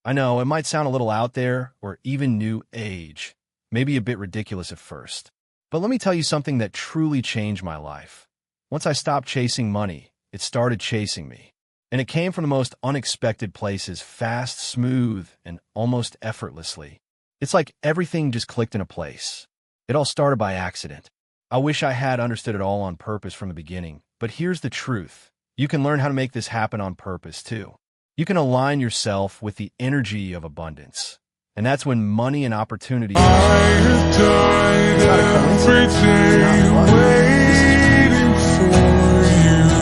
I know it might sound a little out there or even new age, maybe a bit ridiculous at first. But let me tell you something that truly changed my life. Once I stopped chasing money, it started chasing me. And it came from the most unexpected places, fast, smooth, and almost effortlessly. It's like everything just clicked into place. It all started by accident. I wish I had understood it all on purpose from the beginning, but here's the truth. You can learn how to make this happen on purpose, too. You can align yourself with the energy of abundance. And that's when money and opportunity. It's not a coincidence. It's not luck. This is proof.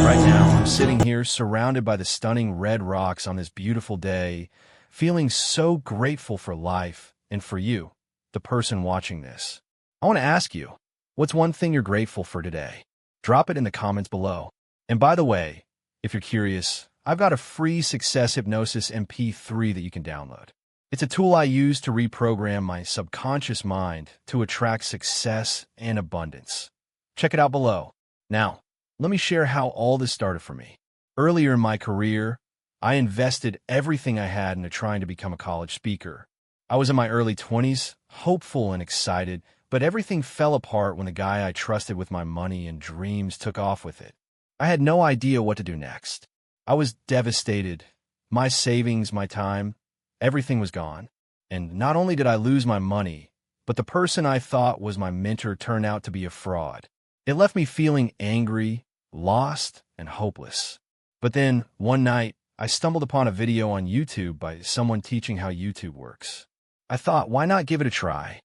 Right now, I'm sitting here surrounded by the stunning red rocks on this beautiful day, feeling so grateful for life and for you, the person watching this. I want to ask you, what's one thing you're grateful for today? Drop it in the comments below. And by the way, if you're curious, I've got a free Success Hypnosis MP3 that you can download. It's a tool I use to reprogram my subconscious mind to attract success and abundance. Check it out below. Now, let me share how all this started for me. Earlier in my career, I invested everything I had into trying to become a college speaker. I was in my early 20s, hopeful and excited, but everything fell apart when the guy I trusted with my money and dreams took off with it. I had no idea what to do next. I was devastated. My savings, my time, everything was gone. And not only did I lose my money, but the person I thought was my mentor turned out to be a fraud. It left me feeling angry, lost, and hopeless. But then, one night, I stumbled upon a video on YouTube by someone teaching how YouTube works. I thought, why not give it a try?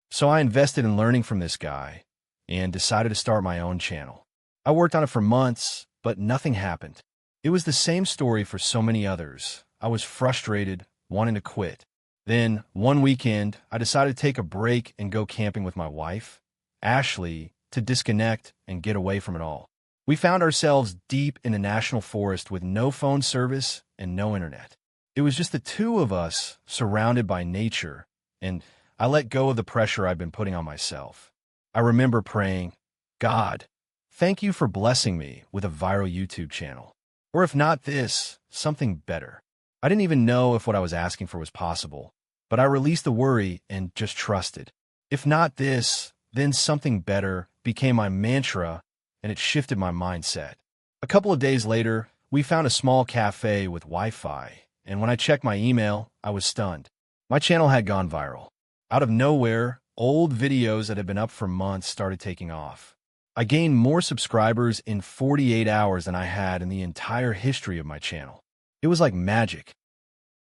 So I invested in learning from this guy and decided to start my own channel. I worked on it for months, but nothing happened. It was the same story for so many others. I was frustrated, wanting to quit. Then, one weekend, I decided to take a break and go camping with my wife, Ashley, to disconnect and get away from it all. We found ourselves deep in a national forest with no phone service and no internet. It was just the two of us, surrounded by nature, and I let go of the pressure I'd been putting on myself. I remember praying, God, thank you for blessing me with a viral YouTube channel. Or if not this, something better. I didn't even know if what I was asking for was possible, but I released the worry and just trusted. If not this, then something better became my mantra, and it shifted my mindset. A couple of days later, we found a small cafe with Wi-Fi, and when I checked my email, I was stunned. My channel had gone viral. Out of nowhere, old videos that had been up for months started taking off. I gained more subscribers in 48 hours than I had in the entire history of my channel. It was like magic.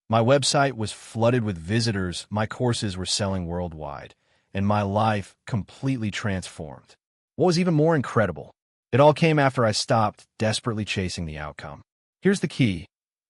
My website was flooded with visitors, my courses were selling worldwide, and my life completely transformed. What was even more incredible, it all came after I stopped desperately chasing the outcome. Here's the key.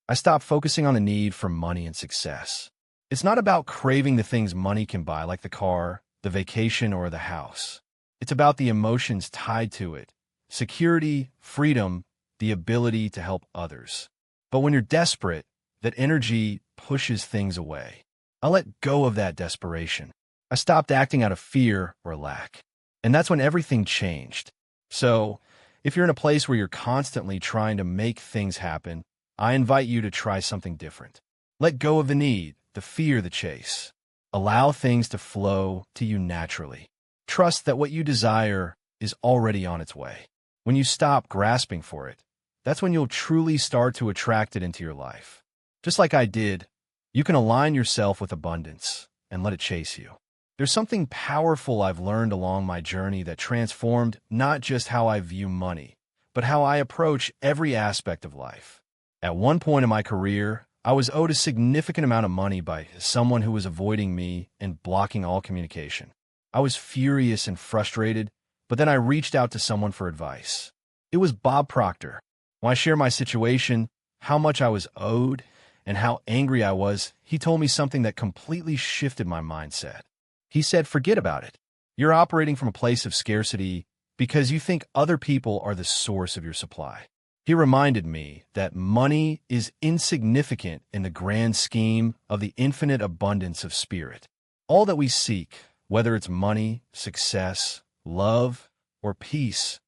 I stopped focusing on the need for money and success. It's not about craving the things money can buy, like the car, the vacation, or the house. It's about the emotions tied to it. Security, freedom, the ability to help others. But when you're desperate, that energy pushes things away. I let go of that desperation. I stopped acting out of fear or lack. And that's when everything changed. So, if you're in a place where you're constantly trying to make things happen, I invite you to try something different. Let go of the need, the fear, the chase. Allow things to flow to you naturally. Trust that what you desire is already on its way. When you stop grasping for it, that's when you'll truly start to attract it into your life. Just like I did, you can align yourself with abundance and let it chase you. There's something powerful I've learned along my journey that transformed not just how I view money, but how I approach every aspect of life. At one point in my career, I was owed a significant amount of money by someone who was avoiding me and blocking all communication. I was furious and frustrated, but then I reached out to someone for advice. It was Bob Proctor. When I shared my situation, how much I was owed, and how angry I was, he told me something that completely shifted my mindset. He said, forget about it. You're operating from a place of scarcity because you think other people are the source of your supply. He reminded me that money is insignificant in the grand scheme of the infinite abundance of spirit. All that we seek, whether it's money, success, love, or peace,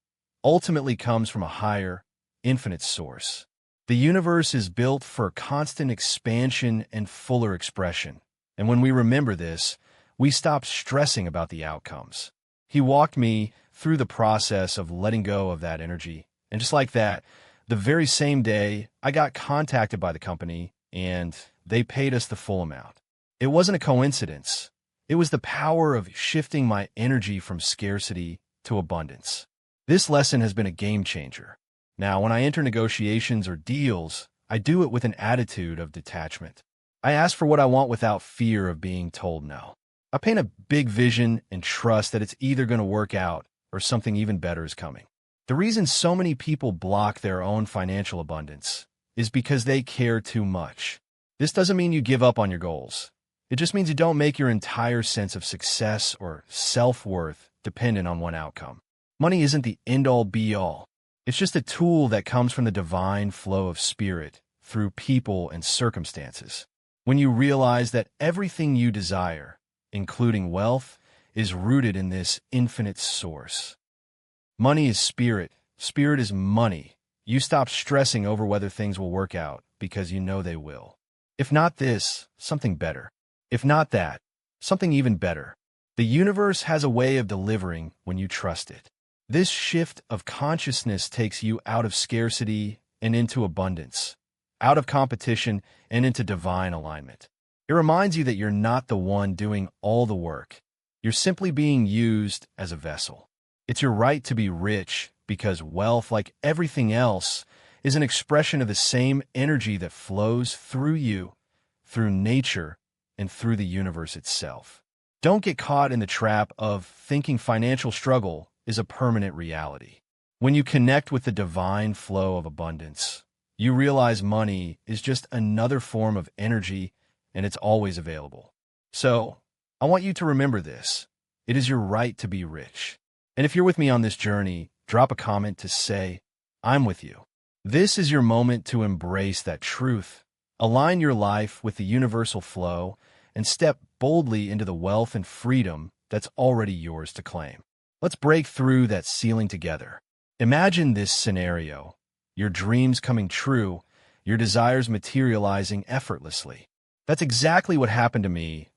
ultimately comes from a higher, infinite source. The universe is built for constant expansion and fuller expression. And when we remember this, we stop stressing about the outcomes. He walked me through the process of letting go of that energy. And just like that, the very same day, I got contacted by the company and they paid us the full amount. It wasn't a coincidence. It was the power of shifting my energy from scarcity to abundance. This lesson has been a game changer. Now, when I enter negotiations or deals, I do it with an attitude of detachment. I ask for what I want without fear of being told no. I paint a big vision and trust that it's either going to work out or something even better is coming. The reason so many people block their own financial abundance is because they care too much. This doesn't mean you give up on your goals. It just means you don't make your entire sense of success or self-worth dependent on one outcome. Money isn't the end-all be-all. It's just a tool that comes from the divine flow of spirit through people and circumstances. When you realize that everything you desire, including wealth, is rooted in this infinite source. Money is spirit. Spirit is money. You stop stressing over whether things will work out because you know they will. If not this, something better. If not that, something even better. The universe has a way of delivering when you trust it. This shift of consciousness takes you out of scarcity and into abundance, out of competition and into divine alignment. It reminds you that you're not the one doing all the work. You're simply being used as a vessel. It's your right to be rich because wealth, like everything else, is an expression of the same energy that flows through you, through nature, and through the universe itself. Don't get caught in the trap of thinking financial struggle is a permanent reality. When you connect with the divine flow of abundance, you realize money is just another form of energy and it's always available. So, I want you to remember this. It is your right to be rich. And if you're with me on this journey, drop a comment to say, I'm with you. This is your moment to embrace that truth, align your life with the universal flow, and step boldly into the wealth and freedom that's already yours to claim. Let's break through that ceiling together. Imagine this scenario, your dreams coming true, your desires materializing effortlessly. That's exactly what happened to me.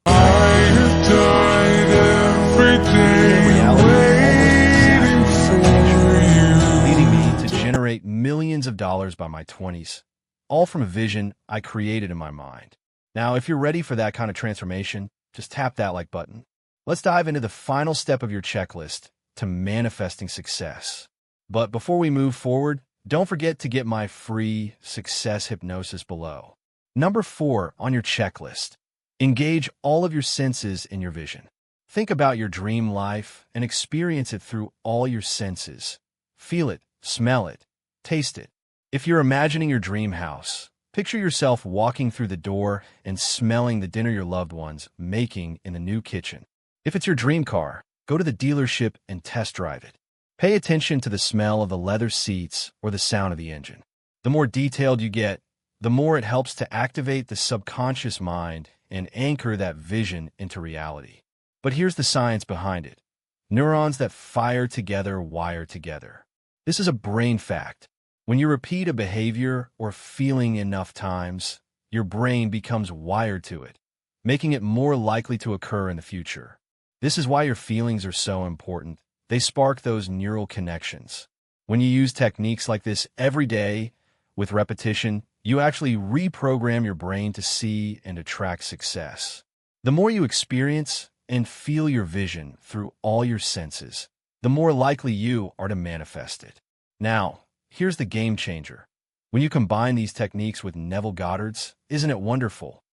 Leading me to generate millions of dollars by my 20s, all from a vision I created in my mind. Now, if you're ready for that kind of transformation, just tap that like button. Let's dive into the final step of your checklist to manifesting success. But before we move forward, don't forget to get my free success hypnosis below. Number 4 on your checklist. Engage all of your senses in your vision. Think about your dream life and experience it through all your senses. Feel it, smell it, taste it. If you're imagining your dream house, picture yourself walking through the door and smelling the dinner your loved ones making in the new kitchen. If it's your dream car, go to the dealership and test drive it. Pay attention to the smell of the leather seats or the sound of the engine. The more detailed you get, the more it helps to activate the subconscious mind and anchor that vision into reality. But here's the science behind it. Neurons that fire together wire together. This is a brain fact. When you repeat a behavior or feeling enough times, your brain becomes wired to it, making it more likely to occur in the future. This is why your feelings are so important. They spark those neural connections. When you use techniques like this every day, with repetition, you actually reprogram your brain to see and attract success. The more you experience and feel your vision through all your senses, the more likely you are to manifest it. Now, here's the game changer. When you combine these techniques with Neville Goddard's, isn't it wonderful?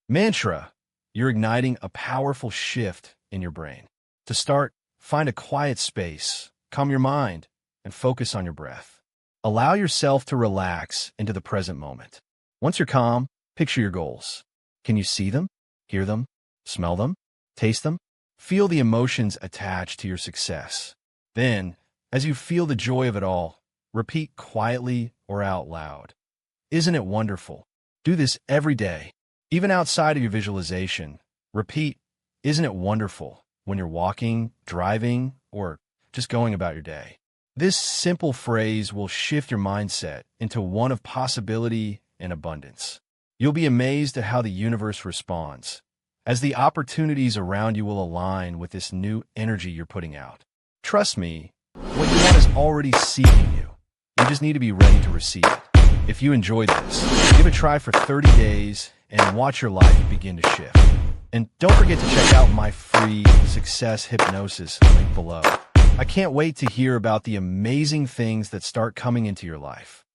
Mantra, you're igniting a powerful shift in your brain. To start, find a quiet space, calm your mind, and focus on your breath. Allow yourself to relax into the present moment. Once you're calm, picture your goals. Can you see them, hear them, smell them, taste them? Feel the emotions attached to your success. Then, as you feel the joy of it all, repeat quietly or out loud. Isn't it wonderful? Do this every day. Even outside of your visualization, repeat, isn't it wonderful, when you're walking, driving, or just going about your day. This simple phrase will shift your mindset into one of possibility and abundance. You'll be amazed at how the universe responds, as the opportunities around you will align with this new energy you're putting out. Trust me, what you want is already seeking you. You just need to be ready to receive it. If you enjoyed this, give it a try for 30 days and watch your life begin to shift. And don't forget to check out my free Success Hypnosis link below. I can't wait to hear about the amazing things that start coming into your life.